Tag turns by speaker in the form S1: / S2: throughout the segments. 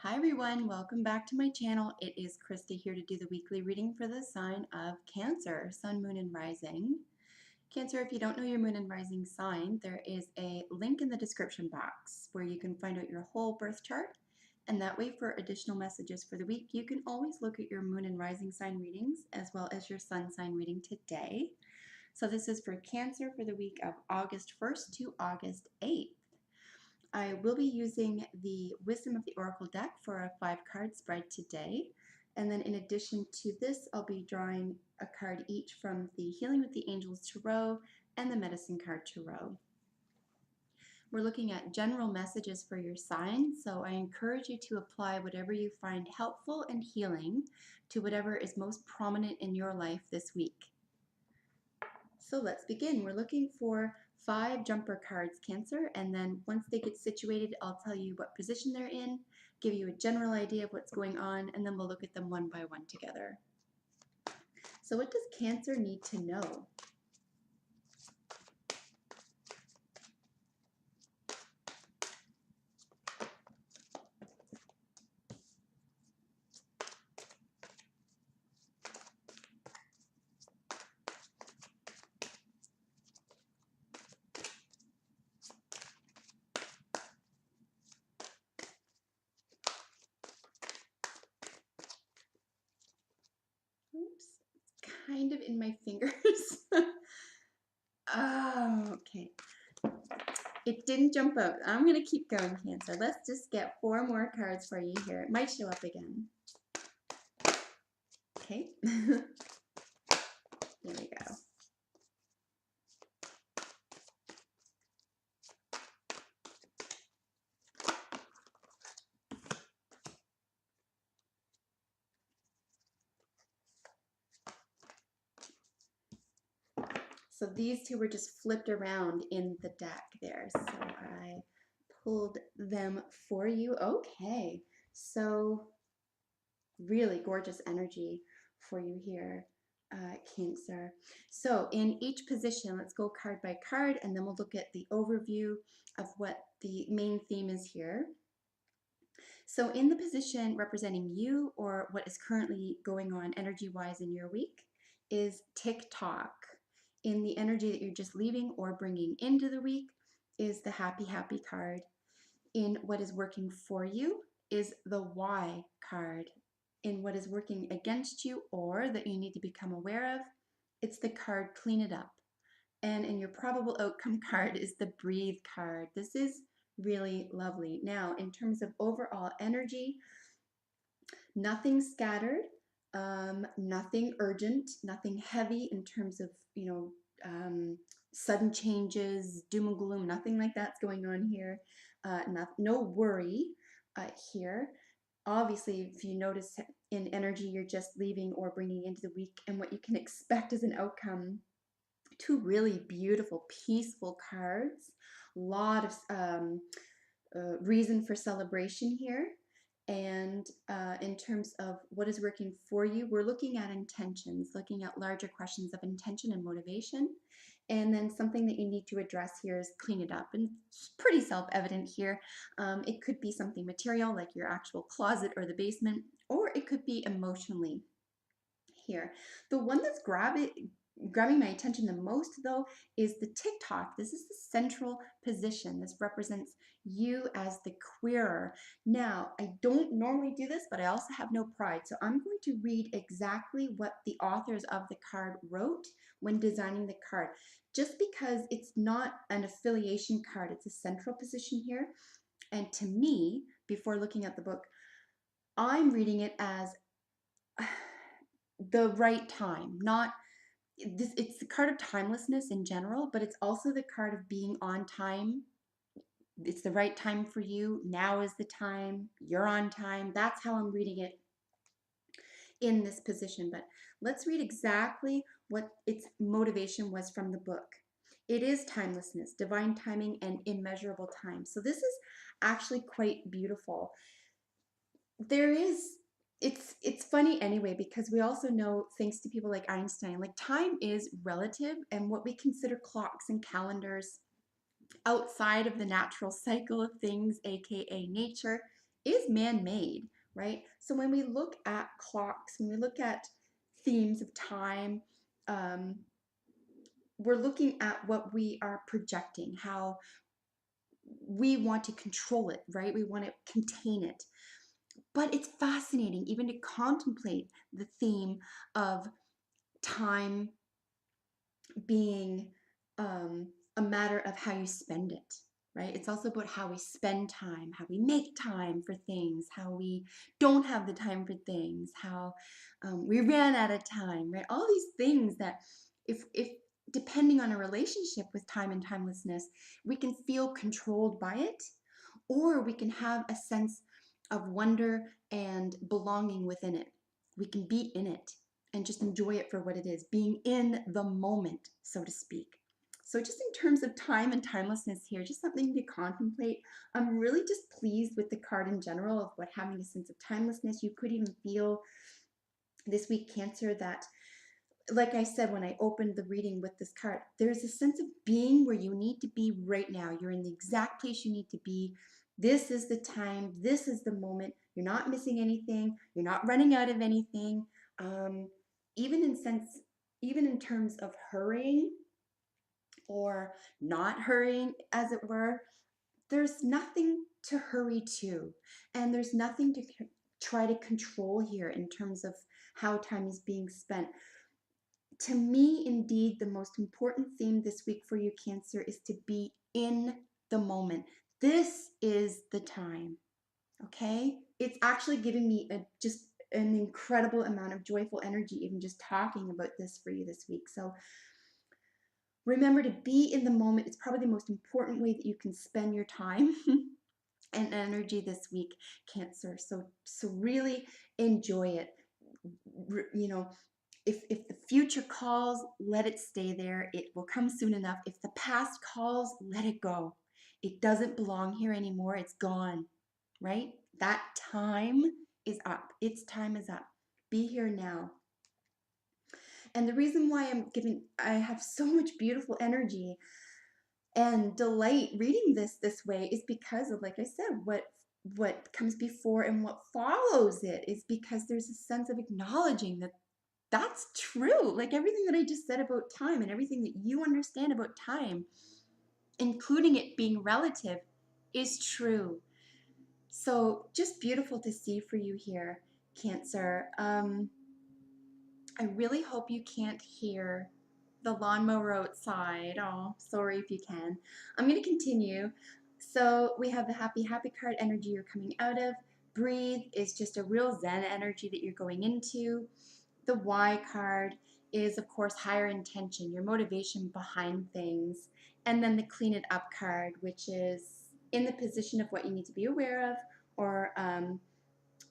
S1: Hi everyone, welcome back to my channel. It is Krista here to do the weekly reading for the sign of Cancer, Sun, Moon, and Rising. Cancer, if you don't know your Moon and Rising sign, there is a link in the description box where you can find out your whole birth chart. And that way, for additional messages for the week, you can always look at your Moon and Rising sign readings as well as your Sun sign reading today. So this is for Cancer for the week of August 1st to August 8th. I will be using the Wisdom of the Oracle deck for a 5-card spread today. And then in addition to this, I'll be drawing a card each from the Healing with the Angels Tarot and the Medicine card Tarot. We're looking at general messages for your sign, so I encourage you to apply whatever you find helpful and healing to whatever is most prominent in your life this week. So let's begin. We're looking for 5 jumper cards, Cancer, and then once they get situated, I'll tell you what position they're in, give you a general idea of what's going on, and then we'll look at them one by one together. So what does Cancer need to know? Oops, it's kind of in my fingers. Oh, okay. It didn't jump out. I'm going to keep going, Cancer. Let's just get 4 more cards for you here. It might show up again. Okay. There we go. So these two were just flipped around in the deck there. So I pulled them for you. Okay, so really gorgeous energy for you here, Cancer. So in each position, let's go card by card, and then we'll look at the overview of what the main theme is here. So in the position representing you, or what is currently going on energy-wise in your week, is tick-tock. In the energy that you're just leaving or bringing into the week is the happy, happy card. In what is working for you is the why card. In what is working against you or that you need to become aware of, it's the card clean it up. And in your probable outcome card is the breathe card. This is really lovely. Now, in terms of overall energy, nothing scattered, nothing urgent, nothing heavy in terms of, sudden changes, doom and gloom, nothing like that's going on here. No worry here. Obviously, if you notice in energy you're just leaving or bringing into the week and what you can expect as an outcome, 2 really beautiful, peaceful cards. A lot of reason for celebration here. And in terms of what is working for you, we're looking at intentions, looking at larger questions of intention and motivation. And then something that you need to address here is clean it up. And it's pretty self-evident here. It could be something material like your actual closet or the basement, or it could be emotionally here. The one that's grabbing my attention the most, though, is the tick-tock. This is the central position. This represents you as the queerer. Now, I don't normally do this, but I also have no pride. So I'm going to read exactly what the authors of the card wrote when designing the card, just because it's not an affiliation card. It's a central position here. And to me, before looking at the book, I'm reading it as the right time, not this. It's the card of timelessness in general, but it's also the card of being on time. It's the right time for you. Now is the time. You're on time. That's how I'm reading it in this position. But let's read exactly what its motivation was from the book. It is timelessness, divine timing, and immeasurable time. So this is actually quite beautiful. It's funny anyway, because we also know, thanks to people like Einstein, like time is relative, and what we consider clocks and calendars outside of the natural cycle of things, aka nature, is man-made, right? So when we look at clocks, when we look at themes of time, um, we're looking at what we are projecting, how we want to control it, right? We want to contain it. But it's fascinating even to contemplate the theme of time being a matter of how you spend it, right? It's also about how we spend time, how we make time for things, how we don't have the time for things, how we ran out of time, right? All these things that, if depending on a relationship with time and timelessness, we can feel controlled by it, or we can have a sense of wonder and belonging within it. We can be in it and just enjoy it for what it is, being in the moment, so to speak. So, just in terms of time and timelessness here, just something to contemplate. I'm really just pleased with the card in general of what having a sense of timelessness. You could even feel this week, Cancer, that, like I said when I opened the reading with this card, there's a sense of being where you need to be right now. You're in the exact place you need to be. This is the time. This is the moment. You're not missing anything. You're not running out of anything. Um, even in sense, even in terms of hurrying or not hurrying, as it were, there's nothing to hurry to, and there's nothing to try to control here in terms of how time is being spent. To me, indeed, the most important theme this week for you, Cancer, is to be in the moment. This is the time, okay? It's actually giving me just an incredible amount of joyful energy, even just talking about this for you this week. So remember to be in the moment. It's probably the most important way that you can spend your time and energy this week, Cancer. So really enjoy it. You know, if the future calls, let it stay there. It will come soon enough. If the past calls, let it go. It doesn't belong here anymore. It's gone, right? That time is up. Its time is up. Be here now. And the reason why I have so much beautiful energy and delight reading this way is because of, like I said, what comes before and what follows it is because there's a sense of acknowledging that that's true. Like everything that I just said about time and everything that you understand about time, including it being relative, is true. So just beautiful to see for you here, Cancer. I really hope you can't hear the lawnmower outside. Oh, sorry if you can. I'm going to continue. So we have the happy, happy card energy you're coming out of. Breathe is just a real Zen energy that you're going into. The Y card is, of course, higher intention, your motivation behind things. And then the clean it up card, which is in the position of what you need to be aware of, or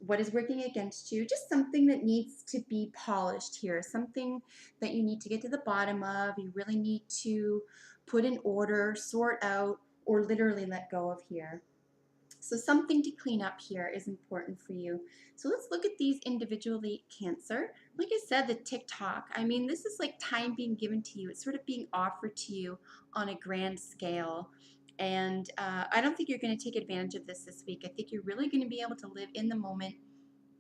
S1: what is working against you, just something that needs to be polished here, something that you need to get to the bottom of, you really need to put in order, sort out, or literally let go of here. So something to clean up here is important for you. So let's look at these individually, Cancer. Like I said, the TikTok, I mean, this is like time being given to you. It's sort of being offered to you on a grand scale. And I don't think you're going to take advantage of this week. I think you're really going to be able to live in the moment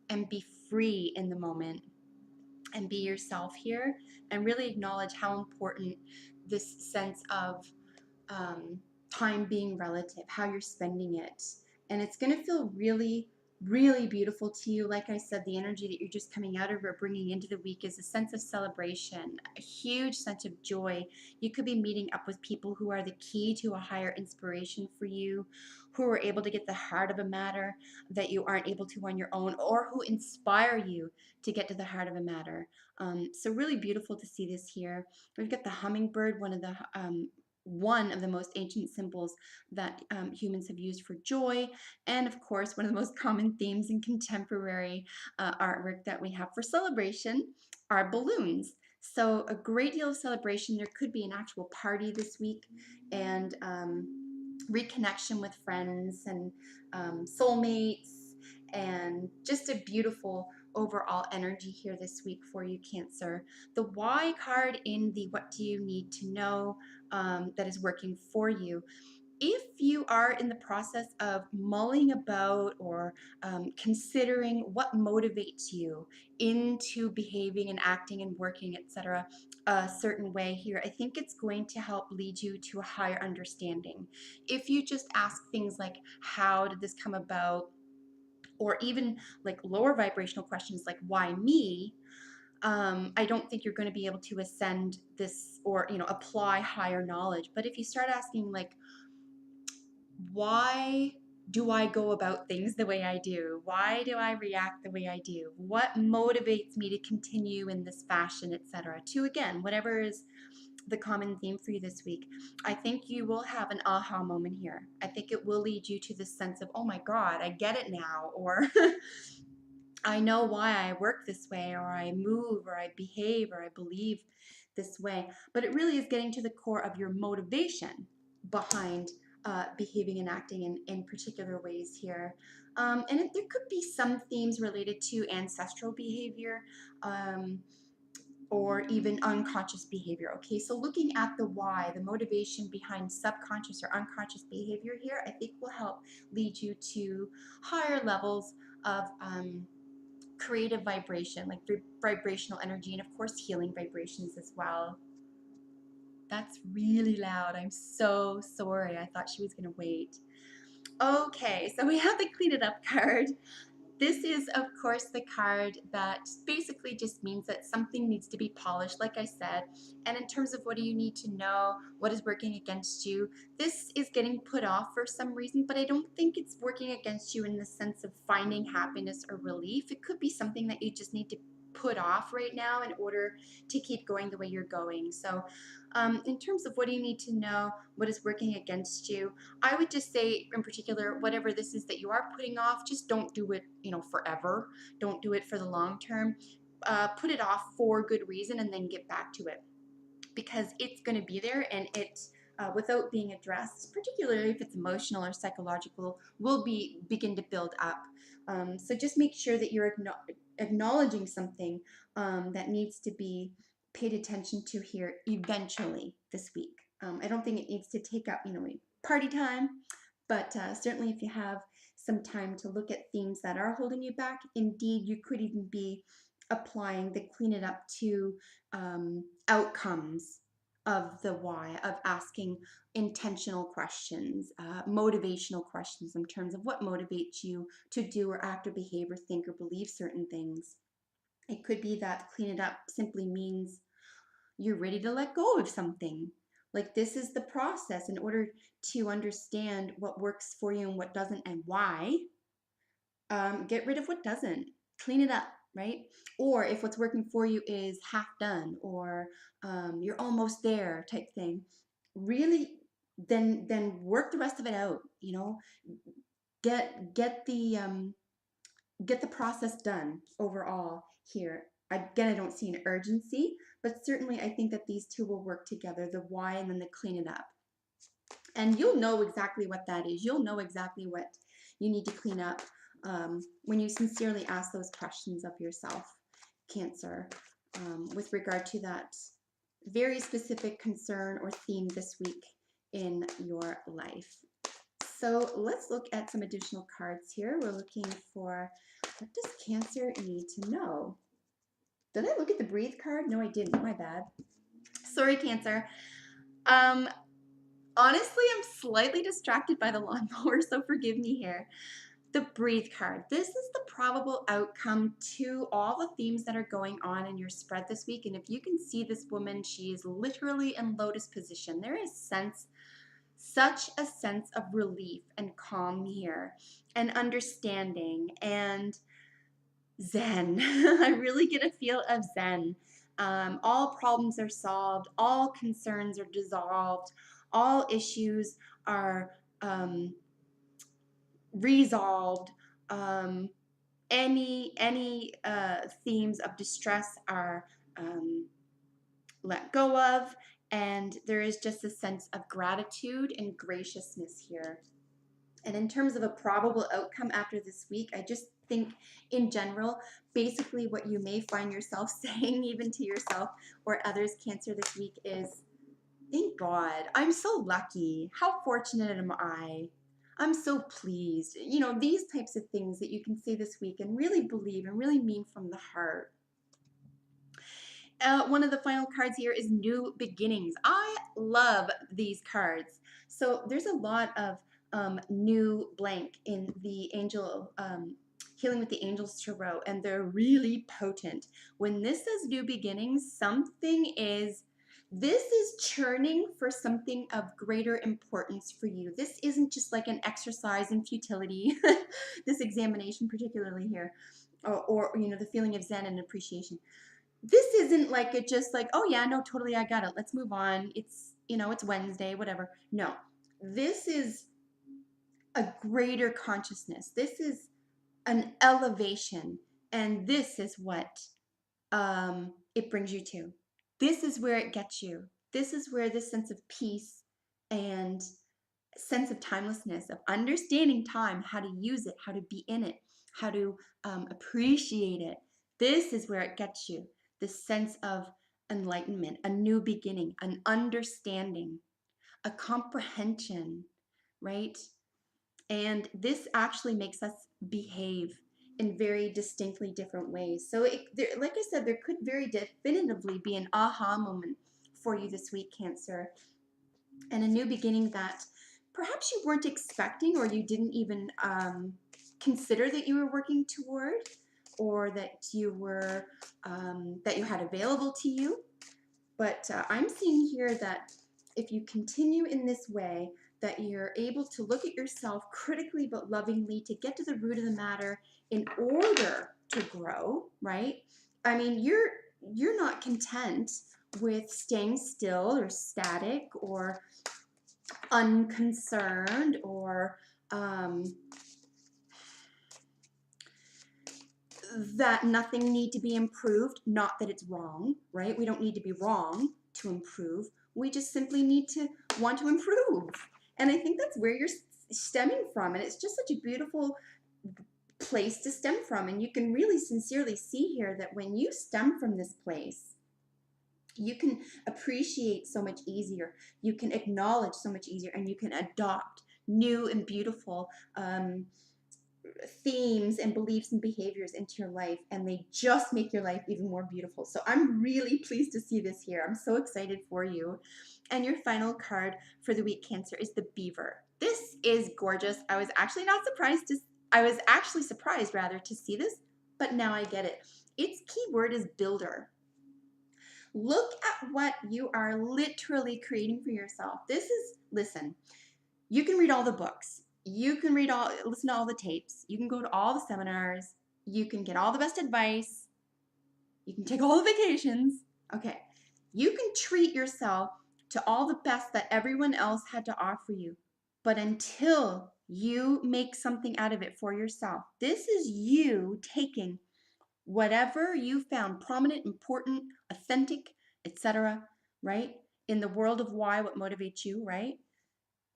S1: and be free in the moment and be yourself here and really acknowledge how important this sense of um, time being relative, how you're spending it. And it's going to feel really, really beautiful to you. Like I said, the energy that you're just coming out of or bringing into the week is a sense of celebration, a huge sense of joy. You could be meeting up with people who are the key to a higher inspiration for you, who are able to get the heart of a matter that you aren't able to on your own, or who inspire you to get to the heart of a matter. So really beautiful to see this here. We've got the hummingbird, one of the most ancient symbols that humans have used for joy, and of course one of the most common themes in contemporary artwork that we have for celebration are balloons. So a great deal of celebration. There could be an actual party this week, and reconnection with friends and soulmates, and just a beautiful overall energy here this week for you, Cancer. The Y card in the what do you need to know that is working for you. if you are in the process of mulling about or considering what motivates you into behaving and acting and working, etc., a certain way here, I think it's going to help lead you to a higher understanding. If you just ask things like, how did this come about? Or even like lower vibrational questions like, why me? I don't think you're going to be able to ascend this or, apply higher knowledge. But if you start asking like, why do I go about things the way I do? Why do I react the way I do? What motivates me to continue in this fashion, etc.? To again, whatever is the common theme for you this week, I think you will have an aha moment here. I think it will lead you to this sense of, oh my God, I get it now, or I know why I work this way, or I move, or I behave, or I believe this way. But it really is getting to the core of your motivation behind behaving and acting in particular ways here. There could be some themes related to ancestral behavior. Or even unconscious behavior. Okay, so looking at the why, the motivation behind subconscious or unconscious behavior here, I think will help lead you to higher levels of creative vibration, like vibrational energy, and of course healing vibrations as well. That's really loud. I'm so sorry. I thought she was going to wait. Okay, so we have the clean it up card. This is, of course, the card that basically just means that something needs to be polished, like I said. And in terms of what do you need to know, what is working against you, this is getting put off for some reason, but I don't think it's working against you in the sense of finding happiness or relief. It could be something that you just need to put off right now in order to keep going the way you're going. So in terms of what do you need to know, what is working against you, I would just say in particular, whatever this is that you are putting off, just don't do it, forever. Don't do it for the long term. Put it off for good reason and then get back to it, because it's going to be there, and it, without being addressed, particularly if it's emotional or psychological, will begin to build up. So just make sure that you're acknowledging something that needs to be paid attention to here eventually this week. I don't think it needs to take up, party time, but certainly if you have some time to look at themes that are holding you back, indeed, you could even be applying the clean it up to outcomes of the why, of asking intentional questions, motivational questions in terms of what motivates you to do or act or behave or think or believe certain things. It could be that clean it up simply means you're ready to let go of something. Like, this is the process in order to understand what works for you and what doesn't, and why. Get rid of what doesn't. Clean it up, right? Or if what's working for you is half done, or you're almost there type thing, really, then work the rest of it out. Get the process done overall here. Again, I don't see an urgency, but certainly I think that these two will work together, the why and then the clean it up. And you'll know exactly what that is. You'll know exactly what you need to clean up when you sincerely ask those questions of yourself, Cancer, with regard to that very specific concern or theme this week in your life. So let's look at some additional cards here. We're looking for, what does Cancer need to know? Did I look at the breathe card? No, I didn't. My bad. Sorry, Cancer. Honestly, I'm slightly distracted by the lawnmower, so forgive me here. The breathe card. This is the probable outcome to all the themes that are going on in your spread this week. And if you can see this woman, she is literally in lotus position. There is such a sense of relief and calm here, and understanding and zen. I really get a feel of zen. All problems are solved, all concerns are dissolved, all issues are resolved. Any themes of distress are let go of, and there is just a sense of gratitude and graciousness here. And in terms of a probable outcome after this week, I just think in general, basically what you may find yourself saying even to yourself or others, Cancer, this week is, Thank God. I'm so lucky. How fortunate am I? I'm so pleased. You know, these types of things that you can say this week and really believe and really mean from the heart. One of the final cards here is New Beginnings. I love these cards. So there's a lot of new blank in the angel Healing with the Angels Tarot, and they're really potent. When this says New Beginnings, this is churning for something of greater importance for you. This isn't just like an exercise in futility, this examination particularly here, or you know, the feeling of zen and appreciation. This isn't like it just like, oh yeah, no, totally, I got it. Let's move on. It's, you know, it's Wednesday, whatever. No, this is a greater consciousness. This is an elevation. And this is what it brings you to. This is where it gets you. This is where this sense of peace and sense of timelessness, of understanding time, how to use it, how to be in it, how to appreciate it. This is where it gets you. This sense of enlightenment, a new beginning, an understanding, a comprehension, right? And this actually makes us behave in very distinctly different ways. So, like I said, there could very definitively be an aha moment for you this week, Cancer, and a new beginning that perhaps you weren't expecting, or you didn't even consider that you were working toward, or that you had available to you. But I'm seeing here that if you continue in this way, that you're able to look at yourself critically but lovingly to get to the root of the matter in order to grow, right? I mean, you're not content with staying still or static or unconcerned or that nothing need to be improved. Not that it's wrong, right? We don't need to be wrong to improve. We just simply need to want to improve. And I think that's where you're stemming from. And it's just such a beautiful place to stem from. And you can really sincerely see here that when you stem from this place, you can appreciate so much easier, you can acknowledge so much easier, and you can adopt new and beautiful themes and beliefs and behaviors into your life, and they just make your life even more beautiful. So I'm really pleased to see this here. I'm so excited for you. And your final card for the week, Cancer, is the Beaver. This is gorgeous. I was actually surprised rather to see this, but now I get it. Its key word is builder. Look at what you are literally creating for yourself. Listen, you can read all the books. You can listen to all the tapes. You can go to all the seminars. You can get all the best advice. You can take all the vacations. Okay. You can treat yourself to all the best that everyone else had to offer you. But until you make something out of it for yourself, this is you taking whatever you found prominent, important, authentic, etc., right? In the world of why, what motivates you, right?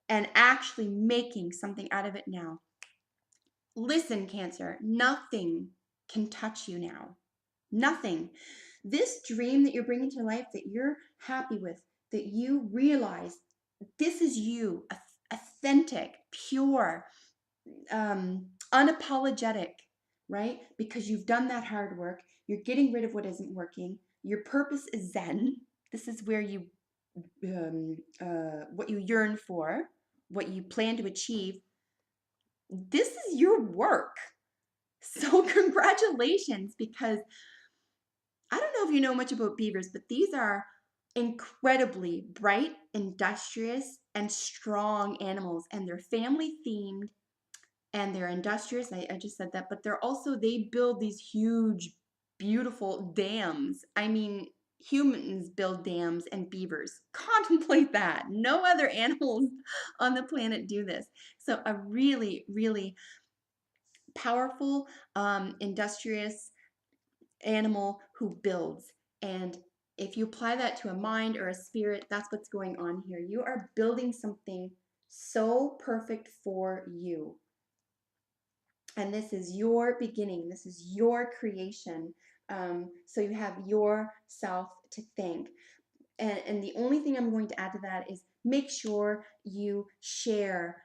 S1: And actually making something out of it now. Listen, Cancer, nothing can touch you now. Nothing. This dream that you're bringing to life, that you're happy with, that you realize this is you, authentic, pure, unapologetic, right? Because you've done that hard work. You're getting rid of what isn't working. Your purpose is Zen. This is where what you yearn for, what you plan to achieve. This is your work. So congratulations, because I don't know if you know much about beavers, but these are incredibly bright, industrious, and strong animals, and they're family themed, and they're industrious. I just said that, but they build these huge, beautiful dams. I mean, humans build dams and beavers. Contemplate that. No other animals on the planet do this. So a really, really powerful, industrious animal who builds. And if you apply that to a mind or a spirit, that's what's going on here. You are building something so perfect for you. And this is your beginning. This is your creation. So you have yourself to thank. And the only thing I'm going to add to that is make sure you share,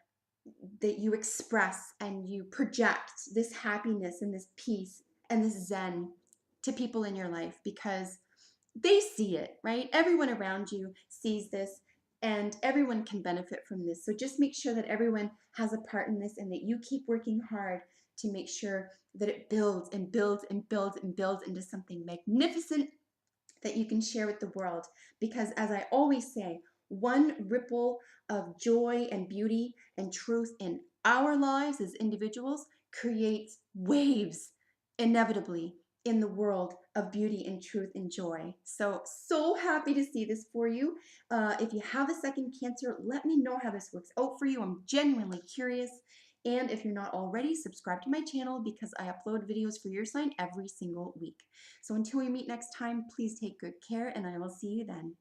S1: that you express and you project this happiness and this peace and this zen to people in your life, because they see it, right? Everyone around you sees this and everyone can benefit from this. So just make sure that everyone has a part in this and that you keep working hard to make sure that it builds and builds and builds and builds into something magnificent that you can share with the world. Because as I always say, one ripple of joy and beauty and truth in our lives as individuals creates waves inevitably in the world of beauty and truth and joy. So, so happy to see this for you. If you have a second cancer, let me know how this works out for you. I'm genuinely curious. And if you're not already, subscribe to my channel because I upload videos for your sign every single week. So until we meet next time, please take good care and I will see you then.